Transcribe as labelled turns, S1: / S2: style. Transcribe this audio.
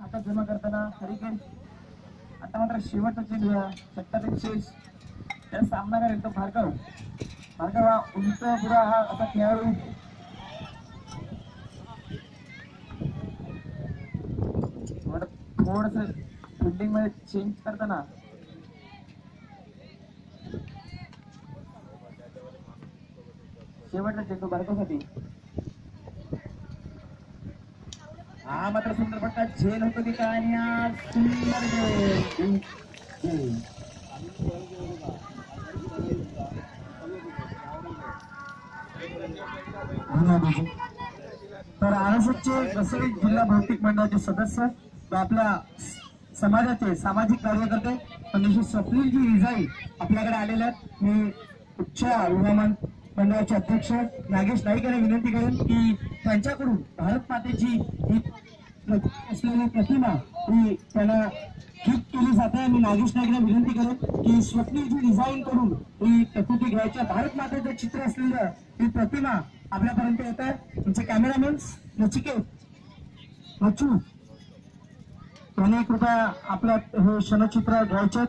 S1: आता जमा करताना हरिकेन आता मात्र शेवटचा चेंडू सत्तावीस शेष त्या सामनाकार येतो भार्गव हा उंच पुरा हा असा खेळाडू थोडस फिल्डिंग मध्ये चेंज करताना शेवटचा चेंडू भार्गवसाठी हा मात्र सुंदर फटका झेल होतो तिथं आणि हा सुंदर तर आरसचे कसरी जिल्हा भौतिक मंडळाचे सदस्य व आपल्या समाजाचे सामाजिक कार्यकर्ते म्हणजे स्वप्नीलजी रिजाई आपल्याकडे आलेले आहेत। मी उच्च हवामान मंडळाचे अध्यक्ष नागेश नाईक यांना विनंती करेन की त्यांच्याकडून भारत मातेची ही असलेली प्रतिमा ही त्यांना गिफ्ट केली जाते। आणि नागेश नाईकला विनंती करेन की स्वप्नीलजी डिझाईन करून ही प्रकृती घ्यायच्या भारत मातेचं चित्र असलेलं ही प्रतिमा आपल्यापर्यंत येत आहे। तुमचे कॅमेरामॅन नचिकेत बच्चू त्यांनी कृपया आपल्या हे क्षणचित्र घ्यायचे।